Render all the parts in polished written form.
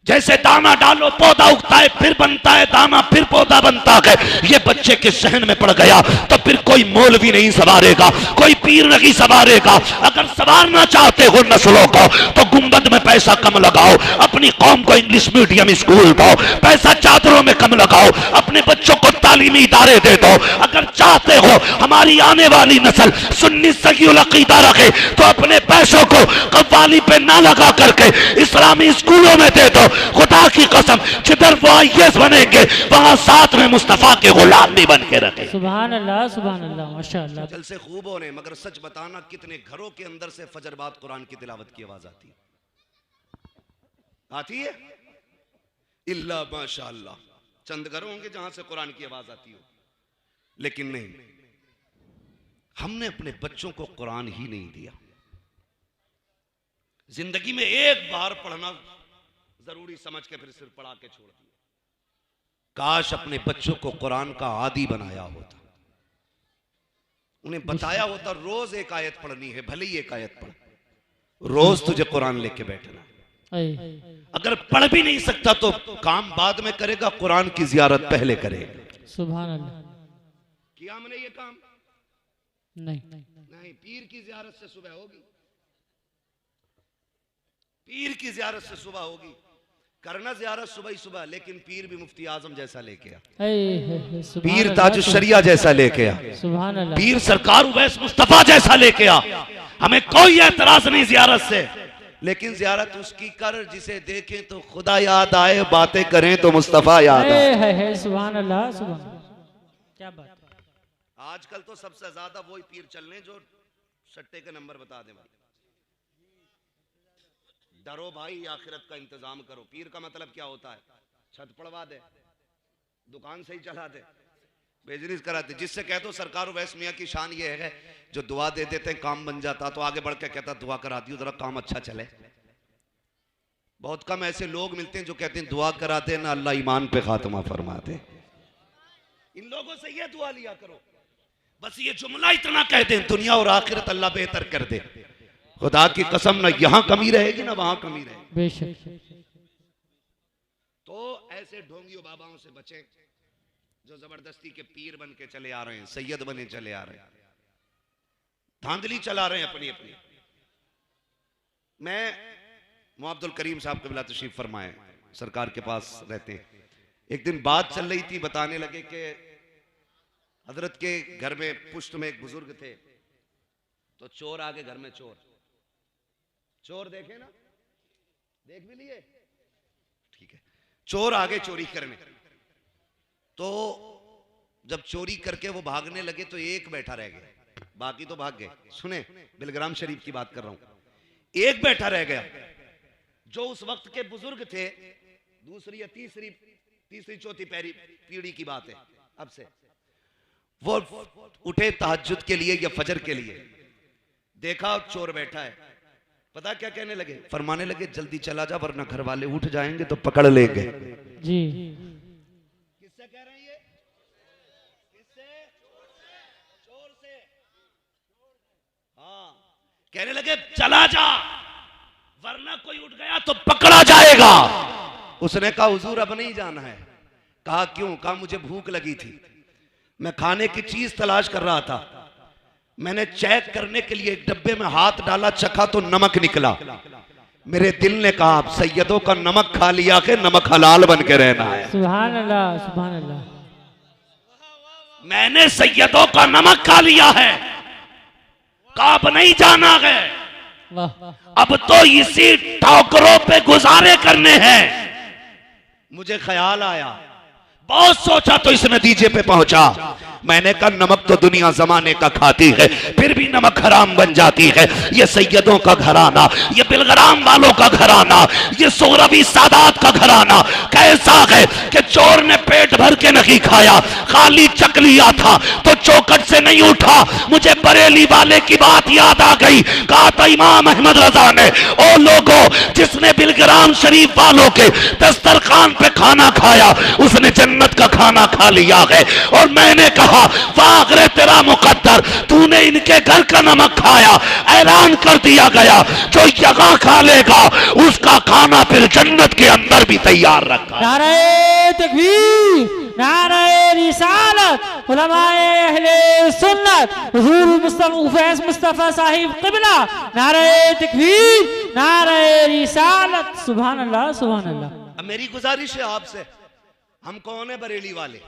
जैसे दाना डालो पौधा उगता है, फिर बनता है दाना, फिर पौधा बनता है। ये बच्चे के सहन में पड़ गया तो फिर कोई मौलवी नहीं संवारेगा, कोई पीर नहीं संवारेगा। अगर संवारना चाहते हो नस्लों को तो गुंबद में पैसा कम लगाओ, अपनी कौम को इंग्लिश मीडियम स्कूल दो, पैसा चादरों में कम लगाओ, अपने बच्चों को तालीमी इदारे दे दो। अगर चाहते हो हमारी आने वाली नस्ल सुन्नी सही अकीदा रखे तो अपने पैसों को कव्वाली पे ना लगा करके इस्लामी स्कूलों में दे दो। खुदा की कसम जिधर वो आईएएस बनेंगे वहां साथ में मुस्तफा के गुलाम भी बन के रखे। सुभान अल्लाह, सुभान अल्लाह, माशाअल्लाह। जलसे खूब हो रहे, मगर सच बताना कितने घरों के अंदर से फजर बाद कुरान की तिलावत की आवाज आती है? इल्ला माशाअल्लाह, चंद घर होंगे जहां से कुरान की आवाज आती हो, लेकिन नहीं, हमने अपने बच्चों को कुरान ही नहीं दिया। जिंदगी में एक बार पढ़ना जरूरी समझ के फिर सिर पड़ा के छोड़ दिया। काश अपने बच्चों को कुरान का आदी बनाया होता, उन्हें बताया होता रोज एक आयत पढ़नी है, भले ही एक आयत पढ़, रोज तुझे कुरान लेके बैठना। अगर पढ़ भी नहीं सकता तो काम बाद में करेगा, कुरान की जियारत पहले करेगा। सुभान अल्लाह। किया हमने ये काम? नहीं, पीर की जियारत से सुबह होगी, पीर की जियारत से सुबह होगी। करना जियारत सुबह ही सुबह, लेकिन पीर भी मुफ्ती आजम जैसा लेके आ, पीर ताजुश शरिया जैसा लेके आ, सुभान अल्लाह, पीर सरकार उवैस मुस्तफा जैसा लेके आ। हमें कोई एतराज नहीं जियारत से, लेकिन जियारत उसकी कर जिसे देखें तो खुदा याद आए, बातें करें तो मुस्तफा याद आए। सुभान अल्लाह, सुभान, क्या बात। आजकल तो सबसे ज्यादा वही पीर चलने जो सट्टे के नंबर बता दे। डरो भाई, आखिरत का इंतजाम करो। पीर का मतलब क्या होता है? छत पड़वा दे, दुकान से ही चला दे, बिजनेस करा दे। जिससे कह दो सरकार वैस मियाँ की शान ये है जो दुआ दे देते हैं काम बन जाता, तो आगे बढ़ के कहता दुआ करा दी जरा काम अच्छा चले। बहुत कम ऐसे लोग मिलते हैं जो कहते हैं दुआ करा दे ना अल्लाह ईमान पे खात्मा फरमा दे। इन लोगों से ये दुआ लिया करो, बस ये जुमला इतना कह दे दुनिया और आखिरत अल्लाह बेहतर कर दे। खुदा की कसम ना यहाँ कमी रहेगी ना वहां कमी रहेगी। बेशक। तो ऐसे ढोंगियों बाबाओं से बचें जो जबरदस्ती के पीर बन के चले आ रहे हैं, सैयद बने चले आ रहे हैं, धांधली चला रहे हैं अपनी अपनी। मैं मुअब्दुल करीम साहब क़िबला तशरीफ फरमाए, सरकार के पास रहते हैं। एक दिन बात चल रही थी, बताने लगे कि हजरत के घर में पुष्ट में एक बुजुर्ग थे, तो चोर आगे घर में, चोर देखे ना, देख भी लिए, ठीक है, चोर आगे चोरी करने। तो जब चोरी करके वो भागने लगे तो एक बैठा रह गया, बाकी तो भाग गए। सुने, बिलग्राम शरीफ की बात कर रहा हूं। एक बैठा रह गया जो उस वक्त के बुजुर्ग थे, दूसरी या तीसरी चौथी पीढ़ी की बात है अब से। वो उठे तहज्जुद के लिए या फजर के लिए, देखा चोर बैठा है, पता क्या कहने लगे? फरमाने लगे जल्दी चला जा वरना घर वाले उठ जाएंगे तो पकड़ लेंगे। जी। किससे कह रहे हैं ये? किससे? चोर से। हाँ, कहने लगे चला जा वरना कोई उठ गया तो पकड़ा जाएगा। उसने कहा हुजूर अब नहीं जाना है। कहा क्यों? कहा मुझे भूख लगी थी, मैं खाने की चीज तलाश कर रहा था, मैंने चेक करने के लिए एक डब्बे में हाथ डाला, चखा तो नमक निकला। मेरे दिल ने कहा आप सैयदों का नमक खा लिया के नमक हलाल बन के रहना है। सुभान अल्लाह, सुभान अल्लाह। मैंने सैयदों का नमक खा लिया है, काब नहीं जाना है, अब तो इसी ठोकरों पे गुजारे करने हैं। मुझे ख्याल आया, बहुत सोचा तो इस नतीजे पे पहुंचा। मैंने कहा नमक तो दुनिया जमाने का खाती है, फिर भी नमक हराम बन जाती है। ये सैयदों का घराना, ये बिलग्राम वालों का घराना, ये सोहरवी सादात का घराना कैसा है कि चोर ने पेट भर के नहीं खाया, खाली चक लिया था तो चौकट से नहीं उठा। मुझे बरेली वाले की बात याद आ गई। कहा था इमाम अहमद रजा ने, ओ लोगों, जिसने बिलग्राम शरीफ वालों के दस्तरखान पे खाना खाया उसने जन्नत जन्नत का खाना खा लिया है। और मैंने कहा वागरे तेरा मुकद्दर, तूने इनके घर का नमक खाया, ऐलान कर दिया गया जो यहाँ खा लेगा उसका खाना फिर जन्नत के अंदर भी तैयार रखा। नारे तकबीर, नारे रिसालत, उलमाए अहले सुन्नत, हुजूर मुस्तफा साहिब क़िबला, नारे तकबीर, नारे रिसालत, सुभान अल्लाह सुभान अल्लाह। अब मेरी गुजारिश है आपसे, हम कौन है बरेली वाले?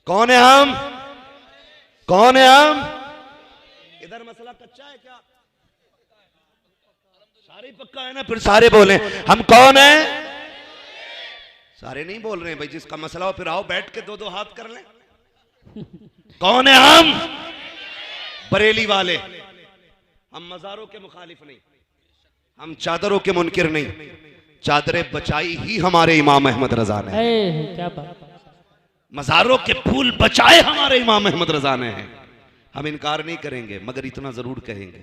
कौन है हम? कौन है हम? इधर मसला कच्चा है क्या? सारे पक्का है ना? फिर सारे बोले हम कौन है? सारे नहीं बोल रहे हैं भाई। जिसका मसला हो फिर आओ बैठ के दो दो हाथ कर लें। कौन है हम? बरेली वाले। हम मजारों के मुखालिफ नहीं, हम चादरों के मुनकिर नहीं। चादरें बचाई ही हमारे इमाम अहमद रजा ने। क्या बात। मजारों के फूल बचाए हमारे इमाम अहमद रजा ने हैं। हम इनकार नहीं करेंगे, मगर इतना जरूर कहेंगे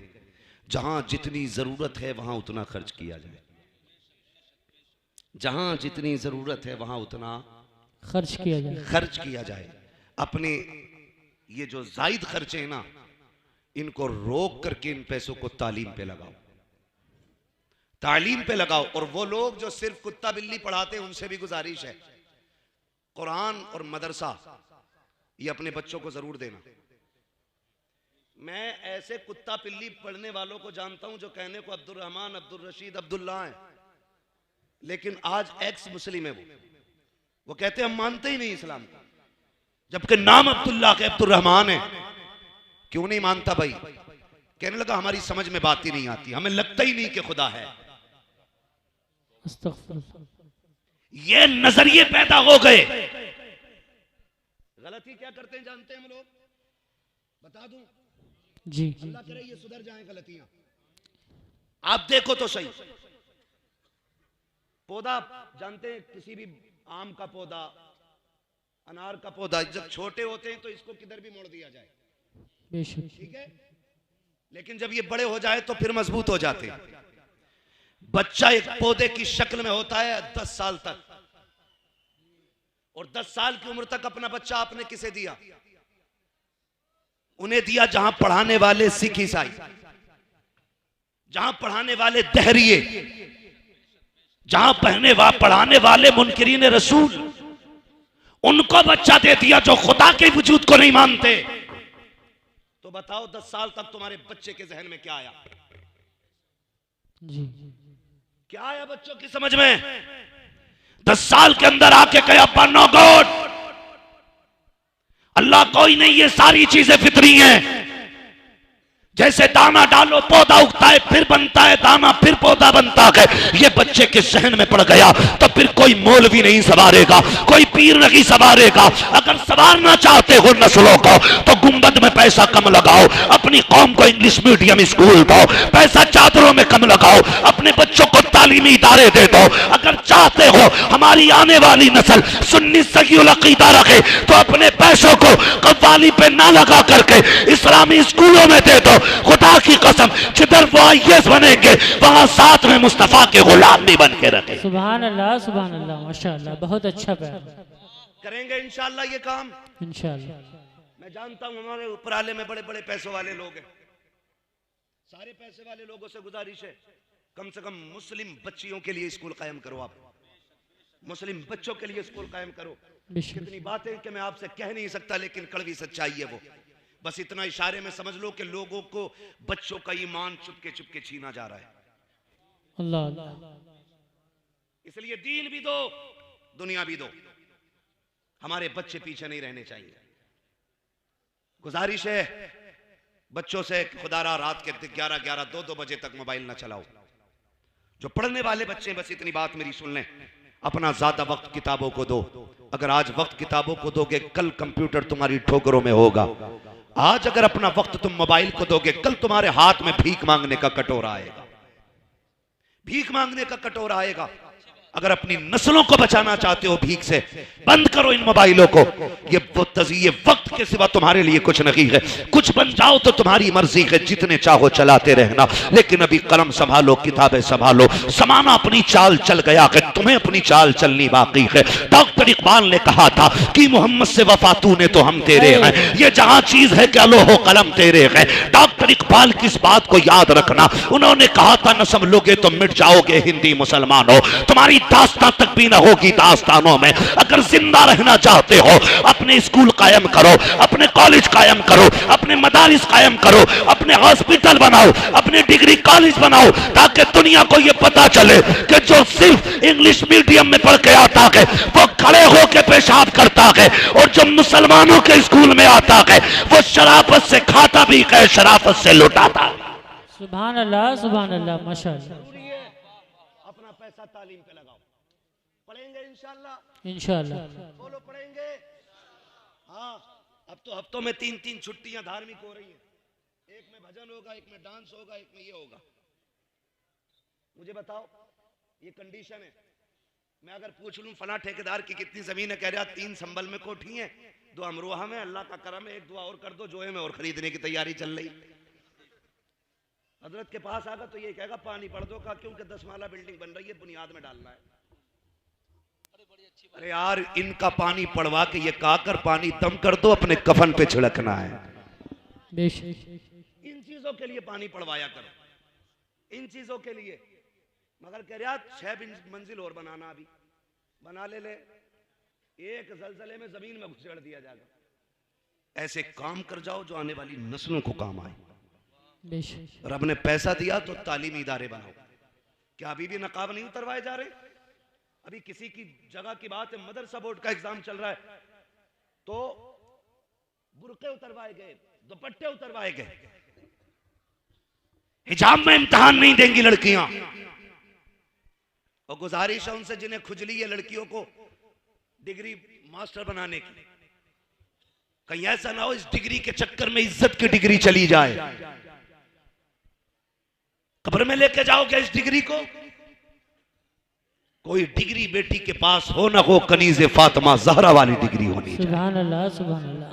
जहां जितनी जरूरत है वहां उतना खर्च किया जाए। जहां जितनी जरूरत है वहां उतना खर्च किया जाए। अपने ये जो जायद खर्चे हैं ना, इनको रोक करके इन पैसों को तालीम पे लगाओ, तालीम पे लगाओ। और वो लोग जो सिर्फ कुत्ता बिल्ली पढ़ाते हैं उनसे भी गुजारिश है, कुरान और मदरसा ये अपने बच्चों को जरूर देना। मैं ऐसे कुत्ता पिल्ली पढ़ने वालों को जानता हूं जो कहने को अब्दुल रहमान, अब्दुल रशीद, अब्दुल्ला है, लेकिन आज एक्स मुस्लिम है। वो कहते हैं हम मानते ही नहीं इस्लाम को, जबकि नाम अब्दुल्ला के अब्दुल रहमान है। क्यों नहीं मानता भाई? कहने लगा हमारी समझ में बात ही नहीं आती, हमें लगता ही नहीं कि खुदा है। ये नजरिए पैदा हो गए। गलती क्या करते हैं जानते हैं हम लोग? बता दूं जी। अल्लाह करे ये सुधर जाए गलतियां। आप देखो तो सही, पौधा जानते हैं, किसी भी आम का पौधा, अनार का पौधा, जब छोटे होते हैं तो इसको किधर भी मोड़ दिया जाए, ठीक है, लेकिन जब ये बड़े हो जाए तो फिर मजबूत हो जाते हैं। बच्चा एक पौधे की शक्ल में होता है 10 साल तक, और 10 साल की उम्र तक अपना बच्चा आपने किसे दिया? उन्हें दिया जहां पढ़ाने वाले सिख ईसाई, जहां पढ़ाने वाले दहरिये, जहां पढ़ाने वाले मुनकिरीन रसूल, उनको बच्चा दे दिया जो खुदा के वजूद को नहीं मानते। तो बताओ 10 साल तक तुम्हारे बच्चे के जहन में क्या आया? जी। क्या आया बच्चों की समझ में? 10 साल के अंदर आके कहे अब्बा नो गॉड, अल्लाह कोई नहीं, ये सारी चीजें फितरी हैं। जैसे दाना डालो पौधा उगता है, फिर बनता है दाना, फिर पौधा बनता है। ये बच्चे के जहन में पड़ गया तो फिर कोई मौलवी नहीं संवारेगा, कोई पीर नहीं संवारेगा। अगर संवारना चाहते हो नस्लों को तो गुंबद में पैसा कम लगाओ, अपनी कौम को इंग्लिश मीडियम स्कूल दो, पैसा चादरों में कम लगाओ, अपने बच्चों को तालीमी इदारे दे दो। अगर चाहते हो हमारी आने वाली नस्ल सुन्नी सही अकीदा रखे तो अपने पैसों को कव्वाली पे ना लगा करके इस्लामी स्कूलों में दे दो। खुदा की कसम, जिधर वो आईएएस बनेंगे वहां साथ में मुस्तफा के गुलाम भी बन के रखे। सुभान अल्लाह सुभान अल्लाह, माशाअल्लाह, बहुत अच्छा करेंगे इंशाअल्लाह ये काम। इंशाअल्लाह। मैं जानता हूं हमारे ऊपर आले में बड़े बड़े पैसों वाले लोग हैं। सारे पैसे वाले लोगों से गुजारिश है, कम से कम मुस्लिम बच्चियों के लिए स्कूल कायम करो। आप मुस्लिम बच्चों के लिए स्कूल कायम करो। कितनी बातें कि मैं आपसे कह नहीं सकता, लेकिन कड़वी सच्चाई है वो। बस इतना इशारे में समझ लो कि लोगों को बच्चों का ईमान चुपके चुपके छीना जा रहा है। अल्लाह। इसलिए दीन भी दो, दुनिया भी दो। हमारे बच्चे पीछे नहीं रहने चाहिए। गुजारिश है बच्चों से, खुदारा रात के 11-11, 2-2 बजे तक मोबाइल ना चलाओ। जो पढ़ने वाले बच्चे, बस इतनी बात मेरी सुन लें, अपना ज्यादा वक्त किताबों को दो। अगर आज वक्त किताबों को दोगे, कल कंप्यूटर तुम्हारी ठोकरों में होगा। आज अगर अपना वक्त तुम मोबाइल को दोगे, कल तुम्हारे हाथ में भीख मांगने का कटोरा आएगा, भीख मांगने का कटोरा आएगा। अगर अपनी नस्लों को बचाना चाहते हो भीख से, बंद करो इन मोबाइलों को। ये वक्त के सिवा तुम्हारे लिए कुछ नहीं है। कुछ बन जाओ तो तुम्हारी मर्जी है, जितने चाहो चलाते रहना, लेकिन अभी कलम संभालो, किताबें संभालो। समाना अपनी चाल चल गया है, तुम्हें अपनी चाल चलनी बाकी है। डॉक्टर इकबाल ने कहा था कि मोहम्मद से वफा तूने तो हम तेरे हैं, ये जहां चीज है क्या लो हो कलम तेरे है। डॉक्टर इकबाल की इस बात को याद रखना। उन्होंने कहा था न समझोगे तो मिट जाओगे हिंदी मुसलमानों, तुम्हारी दास्तां तक भी ना होगी दास्तानों में। अगर जिंदा रहना चाहते हो अपने स्कूल कायम करो, अपने कॉलेज कायम करो, अपने मदारिस कायम करो, अपने हॉस्पिटल बनाओ, अपने डिग्री कॉलेज बनाओ, ताकि दुनिया को यह पता चले कि जो सिर्फ इंग्लिश मीडियम में पढ़ के आता है वो खड़े होकर पेशाब करता है, और जो मुसलमानों के स्कूल में आता है वो शराफत से खाता भी है, शराफत से लुटाता है। सुभान अल्लाह माशाअल्लाह। अपना पैसा तालीम पे लगाओ, पढ़ेंगे इंशाल्लाह। इंशाअल्लाह बोलो पढ़ेंगे। हाँ, अब तो हफ्तों में 3-3 छुट्टियां धार्मिक हो रही हैं। एक में भजन होगा, एक में डांस होगा, एक में ये होगा। मुझे बताओ, ये कंडीशन है। मैं अगर पूछ लूं फला ठेकेदार की कितनी जमीन है, कह रहा 3 संभल में कोठी है, 2 अमरोहा में, अल्लाह का करम है, 1 दुआ और कर दो, जोए में और खरीदने की तैयारी चल रही। हजरत के पास आगा तो ये कहेगा पानी पड़ दो का, क्योंकि 10 माला बिल्डिंग बन रही है, बुनियाद में डालना है। अरे यार, इनका पानी पड़वा के ये काकर पानी दम कर दो, अपने कफन पे छिड़कना है। इन चीजों के लिए पानी पड़वाया करो, इन चीजों के लिए। मगर कह रहा 6 मंजिल और बनाना, अभी बना ले, एक जलजले में जमीन में घुसेड़ दिया जाएगा। ऐसे काम कर जाओ जो आने वाली नस्लों को काम आए। रब ने पैसा दिया तो तालीमी इदारे बनाओ। क्या अभी भी नकाब नहीं उतरवाए जा रहे? अभी किसी की जगह की बात है, मदरसा बोर्ड का एग्जाम चल रहा है तो बुर्के उतरवाए गए, दुपट्टे उतरवाए गए। हिजाब में इम्तिहान नहीं देंगी लड़कियां। और गुजारिश है उनसे जिन्हें खुजली है लड़कियों को डिग्री मास्टर बनाने की, कहीं ऐसा ना हो इस डिग्री के चक्कर में इज्जत की डिग्री चली जाए। कब्र में लेके जाओगे इस डिग्री को? कोई डिग्री बेटी के पास हो ना हो, कनीज़े फातिमा ज़हरा वाली डिग्री होनी चाहिए। सुभान अल्लाह सुभान अल्लाह।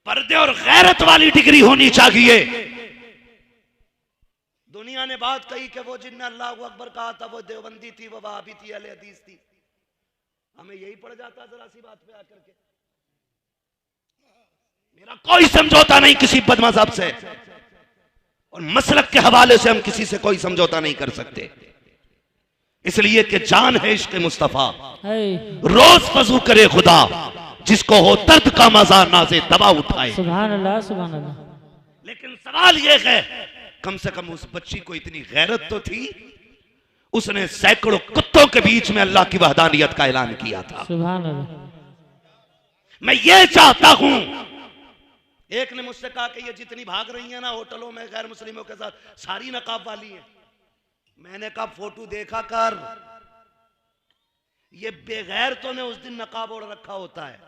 पर्दे और गैरत वाली डिग्री होनी चाहिए। दुनिया ने बात कही कि वो जिन्ने अल्लाह अकबर कहा था वो देवबंदी थी, वो वहाबी थी, अहले हदीस थी। हमें यही पड़ जाता जरा सी बात पे आकर के। मेरा कोई समझौता नहीं किसी बदमज़हब से, और मसलक के हवाले से हम किसी से कोई समझौता नहीं कर सकते, इसलिए कि जान है इश्क मुस्तफा। रोज वजू करे खुदा, जिसको हो दर्द का मजा नाज़े दवा उठाए। सुभान अल्लाह सुभान अल्लाह। लेकिन सवाल यह है, कम से कम उस बच्ची को इतनी गैरत तो थी, उसने सैकड़ों कुत्तों के बीच में अल्लाह की वहदानियत का ऐलान किया था। सुभान अल्लाह। मैं ये चाहता हूं, एक ने मुझसे कहा कि ये जितनी भाग रही है ना होटलों में गैर मुस्लिमों के साथ, सारी नकाब वाली है। मैंने कहा फोटो देखा कर, ये बेगैरतों ने उस दिन नकाब ओढ़ रखा होता है।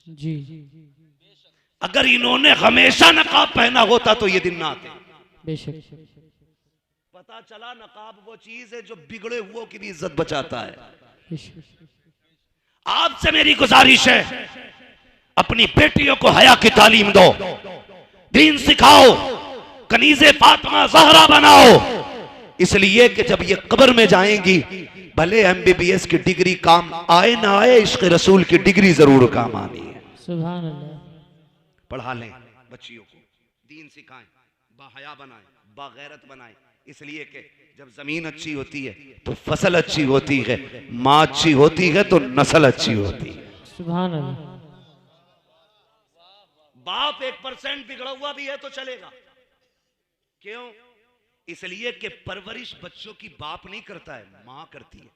जी अगर इन्होंने हमेशा नकाब पहना होता तो ये दिन ना आते। बेशक। पता चला नकाब वो चीज है जो बिगड़े हुओं की भी इज्जत बचाता है। आपसे मेरी गुजारिश है, अपनी बेटियों को हया की तालीम दो, दीन सिखाओ, कनीज़े फातिमा ज़हरा बनाओ। इसलिए कि जब ये कब्र में जाएंगी, भले MBBS की डिग्री काम आए ना आए, इश्क रसूल की डिग्री जरूर काम आनी है। सुभान अल्लाह। पढ़ा लें बच्चियों को, दीन सिखाएं, बाहया बनाएं, बागैरत बनाएं। इसलिए कि जब जमीन अच्छी होती है तो फसल अच्छी होती है, माँ अच्छी होती है तो नस्ल अच्छी होती है। सुभान अल्लाह। बाप 1% बिगड़ा हुआ भी है तो चलेगा। क्यों? इसलिए कि परवरिश बच्चों की बाप नहीं करता है, माँ करती है।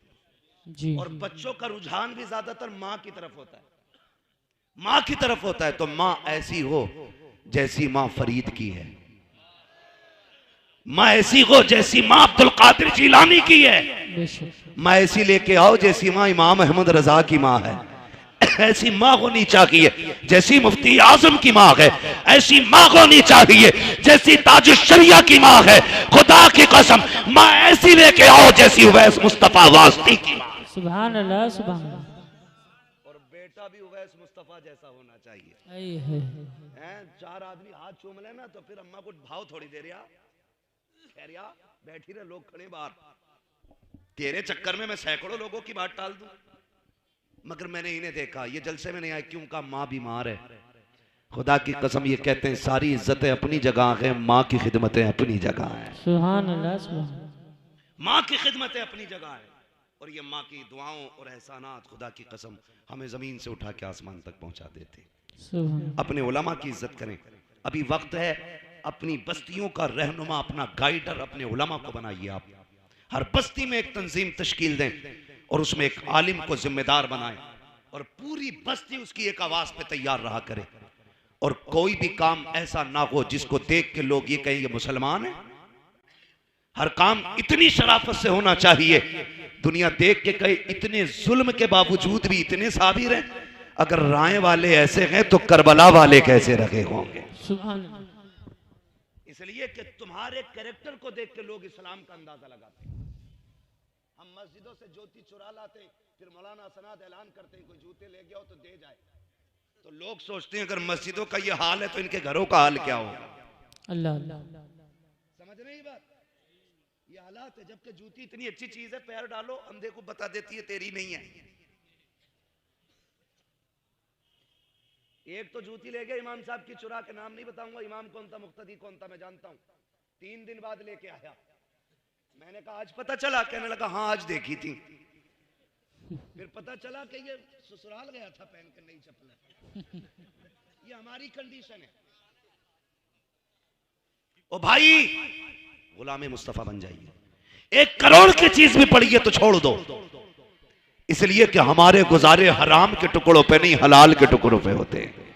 जी। और बच्चों का रुझान भी ज्यादातर माँ की तरफ होता है, माँ की तरफ होता है। तो माँ ऐसी हो जैसी माँ फरीद की है, माँ ऐसी हो जैसी माँ अब्दुल कादिर जिलानी की है, माँ ऐसी लेके आओ जैसी माँ इमाम अहमद रजा की माँ है। ऐसी माँ होनी चाहिए जैसी मुफ्ती आजम की माँ है, ऐसी माँ होनी चाहिए जैसी ताज शरिया की माँ है। खुदा की कसम माँ ऐसी लेके आओ जैसी उवैस मुस्तफा वास्ती की माँ। सुभान अल्लाह, सुभान अल्लाह। और बेटा भी उवैस मुस्तफा जैसा होना चाहिए। आई है। हैं 4 आदमी हाथ चूम ले ना तो फिर अम्मा को भाव थोड़ी दे रहा खैरिया बैठी रहे, लोग खड़े बाहर, तेरे चक्कर में मैं सैकड़ों लोगों की बात टाल दूं। मगर मैंने इन्हें देखा, ये जलसे में नहीं आए क्यों, का माँ बीमार है। खुदा की कसम ये कहते हैं सारी इज्जतें अपनी जगह है, माँ की खिदमतें अपनी जगह है। सुभान अल्लाह, सुभान अल्लाह। माँ की खिदमतें अपनी जगह है। और ये माँ की दुआओं और एहसानात खुदा की कसम हमें जमीन से उठा के आसमान तक पहुंचा देते। सुभान। अपने उलमा की इज्जत करें। अभी वक्त है, अपनी बस्तियों का रहनुमा, अपना गाइडर अपने उलमा को बनाइए। आप हर बस्ती में एक तंजीम तश्कील दें और उसमें एक आलिम को जिम्मेदार बनाएं और पूरी बस्ती उसकी एक आवाज पे तैयार रहा करे। और कोई भी काम ऐसा ना हो जिसको देख के लोग ये कहें ये मुसलमान है। हर काम इतनी शराफत से होना चाहिए, दुनिया देख के कहे इतने जुल्म के बावजूद भी इतने साबिर हैं। अगर राय वाले ऐसे हैं तो करबला वाले कैसे रखे होंगे। सुभान अल्लाह। इसलिए कि तुम्हारे कैरेक्टर को देख के लोग इस्लाम का अंदाजा लगाते हैं। हम मस्जिदों से ज्योति चुरा लाते, फिर मौलाना सनाद ऐलान करते हैं कोई जूते ले गया हो तो दे जाए। तो लोग सोचते हैं अगर मस्जिदों का ये हाल है तो इनके घरों का हाल क्या होगा। अल्लाह अल्लाह। समझ रहे हैं बात, ये हालात है। जबकि जूती इतनी अच्छी चीज है, पैर डालो अंधे को बता देती है तेरी नहीं है। एक तो जूती ले गया इमाम साहब की चुरा के, नाम नहीं बताऊंगा इमाम कौन था मुक्तदी कौन था, मैं जानता हूं। 3 दिन बाद लेके आया, मैंने कहा आज पता चला, कहने लगा हाँ आज देखी थी। फिर पता चला कि ये ससुराल गया था पहन कर नई चप्पल। ये हमारी कंडीशन है। ओ भाई गुलाम मुस्तफा बन जाइए। 1 करोड़ की चीज भी पड़ी है तो छोड़ दो, इसलिए कि हमारे गुजारे हराम के टुकड़ों पे नहीं हलाल के टुकड़ों पे होते हैं।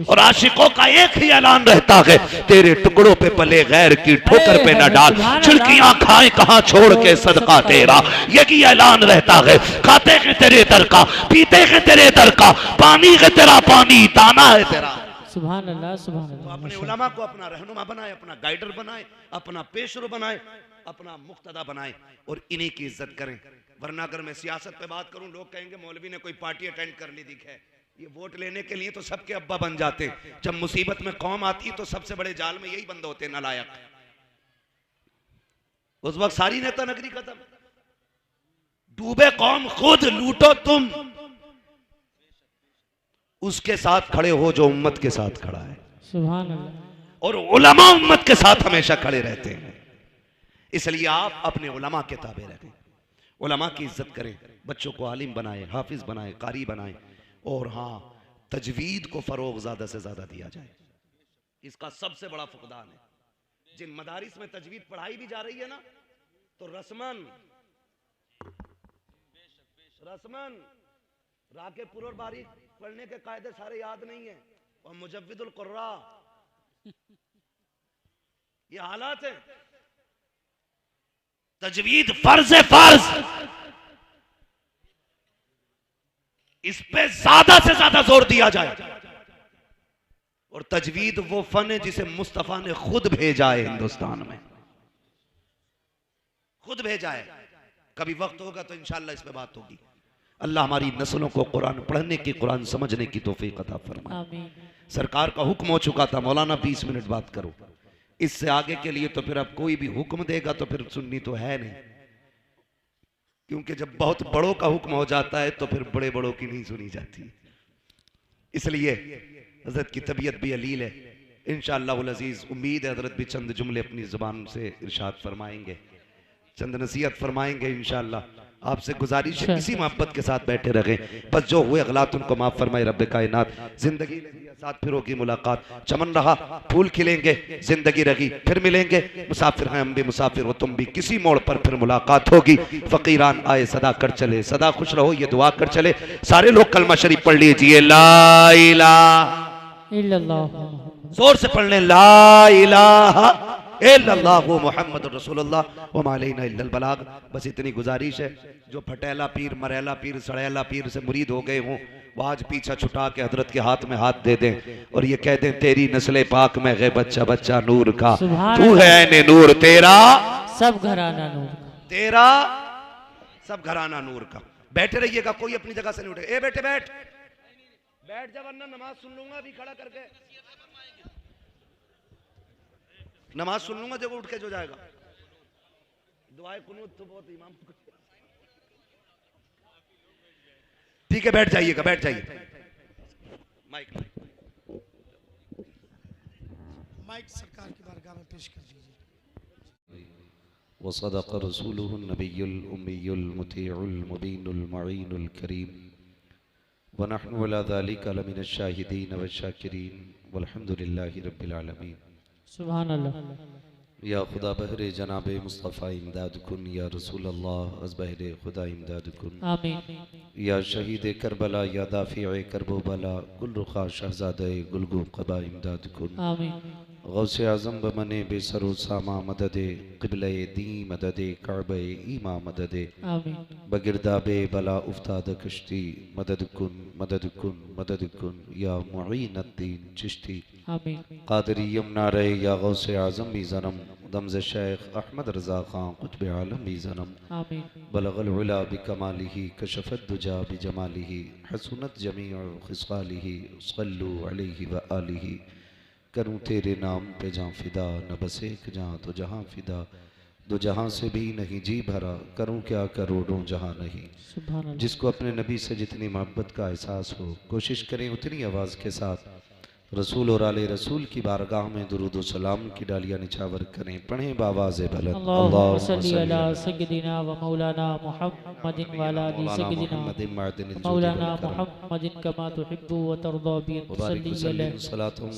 और आशिकों का एक ही ऐलान रहता है, तेरे टुकड़ों पे पले गैर की ठोकर पे न डाल, छिड़कियां खाए कहां छोड़ के सदका तेरा। यही ऐलान रहता है, खाते हैं तेरे दर का, पीते हैं तेरे दर का, पानी है तेरा पानी, दाना है तेरा। सुभान अल्लाह, सुभान तो अल्लाह। अपने उलमा को अपना रहनुमा बनाए, अपना गाइडर बनाए, अपना पेशरो बनाए, अपना मुक्तदा बनाए और इन्हीं की इज्जत करें। वरना अगर मैं सियासत पे बात करूं लोग कहेंगे मौलवी ने कोई पार्टी अटेंड कर ली दिखे। ये वोट लेने के लिए तो सबके अब्बा बन जाते, जब मुसीबत में कौम आती है तो सबसे बड़े जाल में यही बंद होते नालायक। उस वक्त सारी नेता नगरी खत्म। डूबे कौम खुद, लूटो तुम, उसके साथ खड़े हो जो उम्मत के साथ खड़ा है। सुभान अल्लाह। और उलमा उम्मत के साथ हमेशा खड़े रहते हैं। इसलिए आप अपने उलमा के ताबे रहें, उलमा की इज्जत करें, बच्चों को आलिम बनाए, हाफिज बनाए, कारी बनाए। और हाँ, तजवीद को फरोग ज्यादा से ज्यादा दिया जाए। इसका सबसे बड़ा फुकदान है। जिन मदारिस में तजवीद पढ़ाई भी जा रही है ना, तो रस्मन राके पुर बारी पढ़ने के कायदे सारे याद नहीं है, और मुजव्विदुल कुर्रा, ये हालात है। तजवीद फर्ज है, फर्ज, इस पे ज्यादा से ज्यादा जोर दिया जाए। और तजवीद वो फन है जिसे मुस्तफा ने खुद भेजा है हिंदुस्तान में, खुद भेजा है। कभी वक्त होगा तो इंशाअल्लाह इस पे बात होगी। अल्लाह हमारी नस्लों को कुरान पढ़ने की, कुरान समझने की तौफीक अता फरमाए। आमीन। सरकार का हुक्म हो चुका था, मौलाना 20 मिनट बात करो। इससे आगे के लिए तो फिर अब कोई भी हुक्म देगा तो फिर सुननी तो है नहीं, क्योंकि जब बहुत बड़ों का हुक्म हो जाता है तो फिर बड़े बड़ों की नहीं सुनी जाती। इसलिए हजरत की तबीयत भी अलील है। इंशाअल्लाह उल अजीज उम्मीद है हजरत भी चंद जुमले अपनी जुबान से इरशाद फरमाएंगे, चंद नसीहत फरमाएंगे। इंशाअल्लाह आपसे गुजारिश है किसी मोहब्बत के साथ बैठे रहे, बस जो हुए गलत उनको माफ फरमाए रब्बे कायनात। जिंदगी साथ फिर होगी मुलाकात, चमन रहा फूल खिलेंगे, जिंदगी रही फिर मिलेंगे। मुसाफिर हैं हम भी, मुसाफिर हो तुम भी, किसी मोड़ पर फिर मुलाकात होगी। फकीरान आए सदा कर चले, सदा खुश रहो ये दुआ कर चले। सारे लोग कलमा शरीफ पढ़ लीजिए, ला इलाहा इल्लल्लाह। जोर से पढ़ लें, ला इलाहा इल्लल्लाहु मुहम्मद रसूलुल्लाह व मा अलैना इल्लल बलाग। बस इतनी गुजारिश है, जो फटेला पीर, मरेला पीर, सड़ेला पीर से मुरीद हो गए हों वो आज पीछा छुटा के हजरत के हाथ में हाथ दे दें और ये कह दें तेरी नस्ले पाक में है बच्चा बच्चा नूर का, तू है ऐने नूर, तेरा सब घराना नूर का। तेरा सब घराना नूर का। बैठे रहिएगा, कोई अपनी जगह से नहीं उठे। ए बेटे बैठ बैठ जा, वरना नमाज सुन लूंगा अभी खड़ा करके, नमाज सुन लूंगा जब उठ के जो जाएगा। दुआए कुनूत तो बहुत इमाम, ठीक है बैठ जाइएगा, बैठ जाइए। माइक माइक सरकार की बारगाह में पेश कर दीजिए। वसदक़ रसूलुहु नबियुल उम्मियुल मुतीउल मुबीनुल मुईनुल करीम व नहनु अला ज़ालिका लमिनश शाहिदीन व शाकिरीन वल्हम्दुलिल्लाहि रब्बिल आलमीन। सुभान अल्लाह। या खुदा बहरे जनाबे मुस्तफ़ा इमदाद कुन, या रसूल अल्लाह अज़ बहरे खुदा इमदाद कुन। आमीन। या शहीद करबला, या दाफ़िए करबो बला, गुल रुखा शहज़ादे गुलगु क़बा इमदाद कुन। आमीन। गौसे आज़म बमने बेसरो सामा मददे, क़िबले दी मददे, काबे ईमा मददे, आमीन। बगिरदाबे बला उफ्ताद कश्ती, मदद कुन मदद कुन मदद कुन, या मुईनुद्दीन चिश्ती। आमीन। कादरी यमुना रे, या गौसे आज़म भी ज़नम, दमज़ शेख अहमद रज़ा ख़ान क़ुत्ब आलम भी ज़नम। आमीन। बलगल उला बिकमालिही, कशफत दुजा बिजमालिही, हसनत जमीउ खिसालिही, सल्लु अलैहि व आलिही। करूँ तेरे नाम पे जाँ फिदा, न बस एक जाँ तो जहाँ फिदा, दो जहाँ से भी नहीं जी भरा, करूँ क्या करोड़ों जहाँ नहीं। सुभान अल्लाह। जिसको अपने नबी से जितनी मोहब्बत का एहसास हो, कोशिश करें उतनी आवाज़ के साथ रसूल और आले रसूल की बारगाह में दुरूद व सलाम की डालियाँ निछावर करें। पढ़ें बावाज़े बुलंद, अल्लाहुम्मा सल्ली अला सय्यिदिना व मौलाना मुहम्मदिन व अला आलि सय्यिदिना मौलाना मुहम्मदिन कमा तुहिब्बु व तर्दा बि सल्ली अलैहि सलातम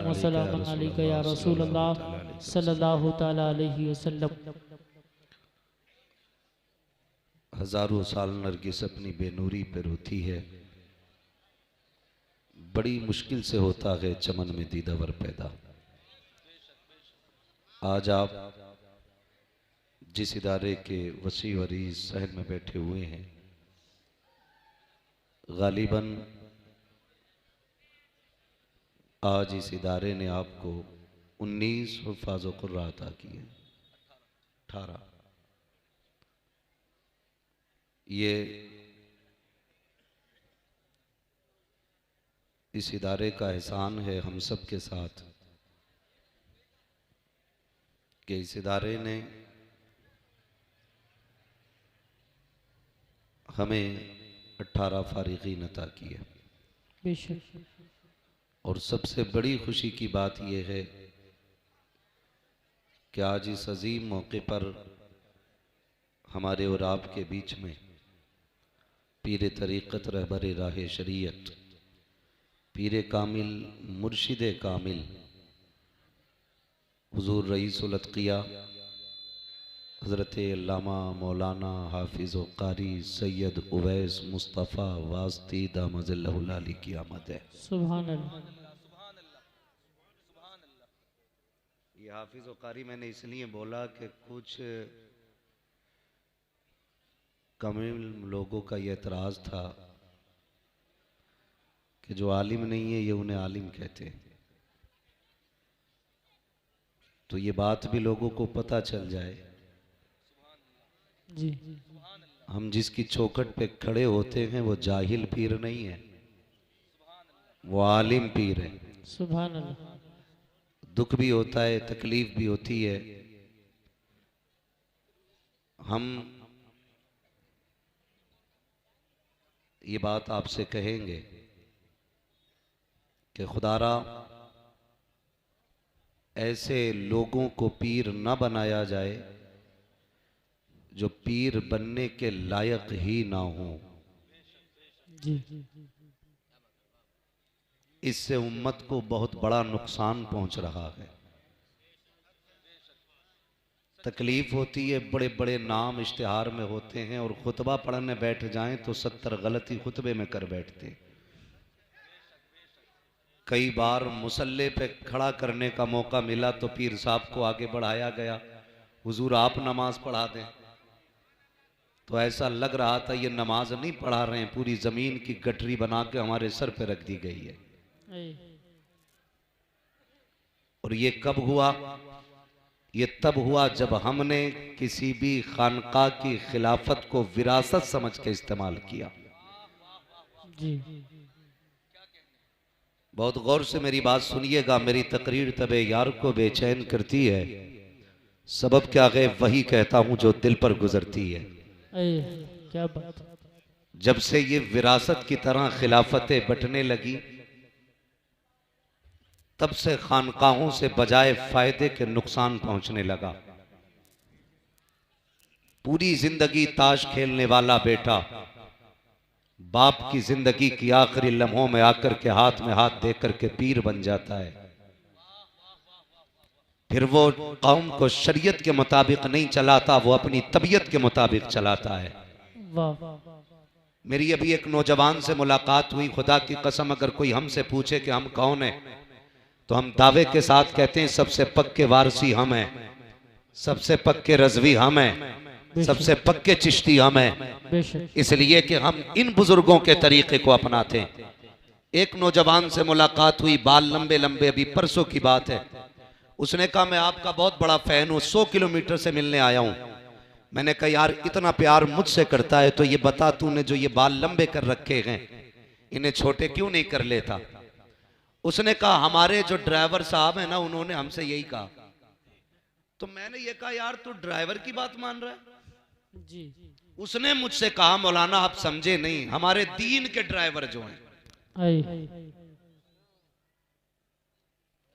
व सलाम अलैका या रसूल अल्लाह सल्लल्लाहु तआला अलैहि वसल्लम। हजारों साल नरगिस अपनी बेनूरी पे रोती है, बड़ी मुश्किल से होता है चमन में दीदावर पैदा। आज आप जिस इदारे के वसी वरीज सहन में बैठे हुए हैं, गालिबन आज इस इदारे ने आपको 19 हुफ़ाज़ क़ुर्रा अता किए, 18। ये इस इदारे का एहसान है हम सब के साथ कि इस इदारे ने हमें 18 फारिगीन अता किए। बेशक। और सबसे बड़ी खुशी की बात यह है कि आज इस अजीम मौके पर हमारे और आपके बीच में पीर तरीक़त रहबर राह शरीयत, पीर कामिल मुर्शिद कामिल हुजूर रईसुल अत्क़िया हज़रत अल्लामा मौलाना हाफिज़ व क़ारी सैयद उवैस मुस्तफ़ा वास्ती दामज़िल्लहुल आली की आमद है। सुभान अल्लाह। ये हाफिज़ व क़ारी मैंने इसलिए बोला कि कुछ कामिल लोगों का ये एतराज़ था कि जो आलिम नहीं है ये उन्हें आलिम कहते हैं। तो ये बात भी लोगों को पता चल जाए, जी। हम जिसकी चौखट पे खड़े होते हैं वो जाहिल पीर नहीं है, वो आलिम पीर है। सुभान अल्लाह। दुख भी होता है, तकलीफ भी होती है। हम ये बात आपसे कहेंगे कि खुदारा ऐसे लोगों को पीर न बनाया जाए जो पीर बनने के लायक ही ना हो। जी। इससे उम्मत को बहुत बड़ा नुकसान पहुंच रहा है। तकलीफ होती है, बड़े बड़े नाम इश्तिहार में होते हैं और खुतबा पढ़ने बैठ जाएं तो 70 गलती खुतबे में कर बैठते हैं। कई बार मुसल्ले पे खड़ा करने का मौका मिला तो पीर साहब को आगे बढ़ाया गया, हुजूर आप नमाज पढ़ा दें। तो ऐसा लग रहा था ये नमाज नहीं पढ़ा रहे हैं, पूरी जमीन की गठरी बना के हमारे सर पे रख दी गई है। और ये कब हुआ? ये तब हुआ जब हमने किसी भी खानका की खिलाफत को विरासत समझ के इस्तेमाल किया। जी बहुत गौर से मेरी बात सुनिएगा, मेरी तकरीर तबे यार को बेचैन करती है, सबब क्या गए वही कहता हूं जो दिल पर गुजरती है। क्या बात। जब से ये विरासत की तरह खिलाफतें बंटने लगी, तब से खानकाहों से बजाय फायदे के नुकसान पहुंचने लगा। पूरी जिंदगी ताश खेलने वाला बेटा बाप की जिंदगी की आखिरी लम्हों में आकर के हाथ में हाथ देकर के पीर बन जाता है। फिर वो कौम को शरीयत के मुताबिक नहीं चलाता, वो अपनी तबीयत के मुताबिक चलाता है। मेरी अभी एक नौजवान से मुलाकात हुई, खुदा की कसम अगर कोई हमसे पूछे कि हम कौन हैं तो हम दावे के साथ कहते हैं सबसे पक्के वारसी हम हैं, सबसे पक्के रजवी हम हैं, सबसे पक्के चिश्ती हम हैं, इसलिए कि हम इन बुजुर्गों के तरीके को अपनाते हैं। एक नौजवान से मुलाकात हुई, बाल लंबे लंबे, अभी परसों की बात है। उसने कहा मैं आपका बहुत बड़ा फैन हूं, 100 किलोमीटर से मिलने आया हूं। मैंने कहा यार इतना प्यार मुझसे करता है तो ये बता तूने जो ये बाल लंबे कर रखे हैं इन्हें छोटे क्यों नहीं कर लेता? उसने कहा हमारे जो ड्राइवर साहब है ना उन्होंने हमसे यही कहा। तो मैंने ये कहा यार तू ड्राइवर की बात मान रहा है? जी। उसने मुझसे कहा मौलाना आप समझे नहीं, हमारे दीन के ड्राइवर जो हैं,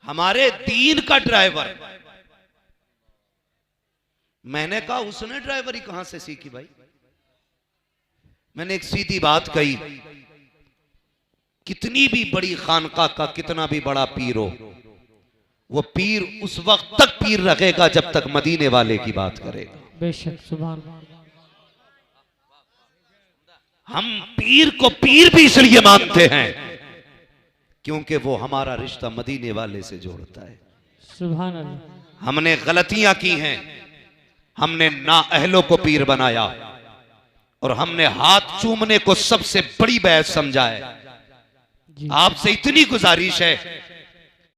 हमारे दीन का ड्राइवर। मैंने कहा उसने ड्राइवरी कहां से सीखी भाई? मैंने एक सीधी बात कही, कितनी भी बड़ी खानका का कितना भी बड़ा पीर हो, वो पीर उस वक्त तक पीर रखेगा जब तक मदीने वाले की बात करेगा। बेशक सुभान। हम पीर को पीर भी इसलिए मानते हैं क्योंकि वो हमारा रिश्ता मदीने वाले से जोड़ता है। सुभान अल्लाह। हमने गलतियां की हैं, हमने नाअहलों को पीर बनाया और हमने हाथ चूमने को सबसे बड़ी बहस समझा है। आपसे इतनी गुजारिश है